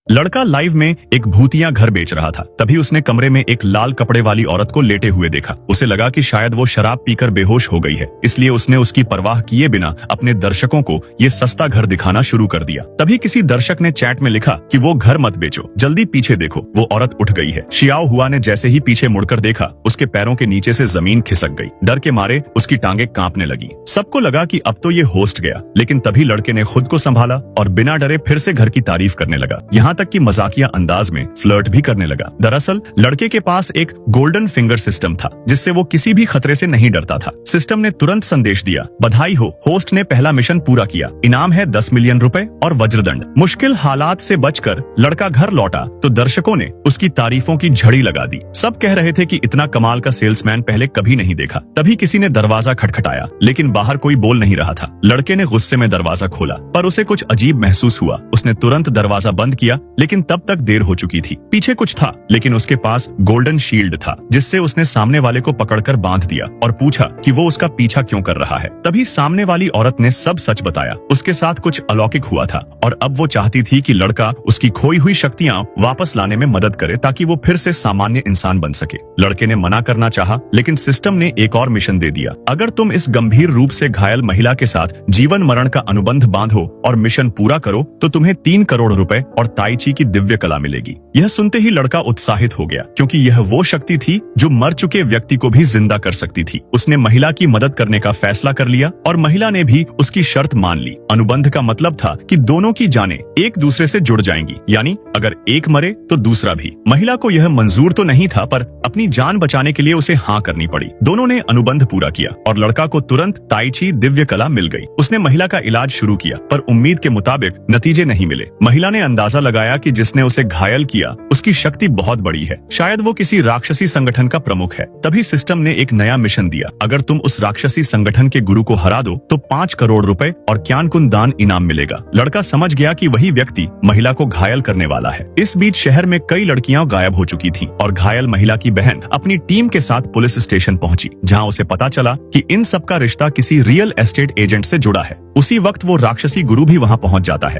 लड़का लाइव में एक भूतिया घर बेच रहा था। तभी उसने कमरे में एक लाल कपड़े वाली औरत को लेटे हुए देखा। उसे लगा कि शायद वो शराब पीकर बेहोश हो गई है, इसलिए उसने उसकी परवाह किए बिना अपने दर्शकों को ये सस्ता घर दिखाना शुरू कर दिया। तभी किसी दर्शक ने चैट में लिखा कि वो घर मत बेचो, जल्दी पीछे देखो, वो औरत उठ गई है। शियाओ हुआ ने जैसे ही पीछे मुड़कर देखा, उसके पैरों के नीचे से जमीन खिसक गई। डर के मारे उसकी टांगे कांपने लगी। सबको लगा कि अब तो ये होस्ट गया, लेकिन तभी लड़के ने खुद को संभाला और बिना डरे फिर से घर की तारीफ करने लगा। यहाँ तक कि मजाकिया अंदाज में फ्लर्ट भी करने लगा। दरअसल लड़के के पास एक गोल्डन फिंगर सिस्टम था, जिससे वो किसी भी खतरे से नहीं डरता था। सिस्टम ने तुरंत संदेश दिया, बधाई हो, होस्ट ने पहला मिशन पूरा किया, इनाम है 10 मिलियन रुपए और वज्रदंड। मुश्किल हालात से बचकर लड़का घर लौटा तो दर्शकों ने उसकी तारीफों की झड़ी लगा दी। सब कह रहे थे कि इतना कमाल का सेल्समैन पहले कभी नहीं देखा। तभी किसी ने दरवाजा खटखटाया, लेकिन बाहर कोई बोल नहीं रहा था। लड़के ने गुस्से में दरवाजा खोला, पर उसे कुछ अजीब महसूस हुआ। उसने तुरंत दरवाजा बंद किया, लेकिन तब तक देर हो चुकी थी। पीछे कुछ था, लेकिन उसके पास गोल्डन शील्ड था, जिससे उसने सामने वाले को पकड़कर बांध दिया और पूछा कि वो उसका पीछा क्यों कर रहा है। तभी सामने वाली औरत ने सब सच बताया। उसके साथ कुछ अलौकिक हुआ था और अब वो चाहती थी कि लड़का उसकी खोई हुई शक्तियां वापस लाने में मदद करे, ताकि वो फिर से सामान्य इंसान बन सके। लड़के ने मना करना चाहा, लेकिन सिस्टम ने एक और मिशन दे दिया। अगर तुम इस गंभीर रूप से घायल महिला के साथ जीवन मरण का अनुबंध बांधो और मिशन पूरा करो, तो तुम्हें 3 करोड़ रुपए और ताइची की दिव्य कला मिलेगी। यह सुनते ही लड़का उत्साहित हो गया, क्योंकि यह वो शक्ति थी जो मर चुके व्यक्ति को भी जिंदा कर सकती थी। उसने महिला की मदद करने का फैसला कर लिया और महिला ने भी उसकी शर्त मान ली। अनुबंध का मतलब था कि दोनों की जानें एक दूसरे से जुड़ जाएंगी, यानी अगर एक मरे तो दूसरा भी। महिला को यह मंजूर तो नहीं था, पर अपनी जान बचाने के लिए उसे हाँ करनी पड़ी। दोनों ने अनुबंध पूरा किया और लड़का को तुरंत ताइची दिव्य कला मिल गई। उसने महिला का इलाज शुरू किया, पर उम्मीद के मुताबिक नतीजे नहीं मिले। महिला ने अंदाजा लगाया कि जिसने उसे घायल किया उसकी शक्ति बहुत बड़ी है, शायद वो किसी राक्षसी संगठन का प्रमुख है। तभी सिस्टम ने एक नया मिशन दिया, अगर तुम उस राक्षसी संगठन के गुरु को हरा दो तो 5 करोड़ रुपए और क्यानकुन दान इनाम मिलेगा। लड़का समझ गया कि वही व्यक्ति महिला को घायल करने वाला है। इस बीच शहर में कई लड़कियां गायब हो चुकी थीं और घायल महिला की बहन अपनी टीम के साथ पुलिस स्टेशन पहुंची, जहां उसे पता चला कि इन सब का रिश्ता किसी रियल एस्टेट एजेंट से जुड़ा है। उसी वक्त वो राक्षसी गुरु भी वहां पहुंच जाता है।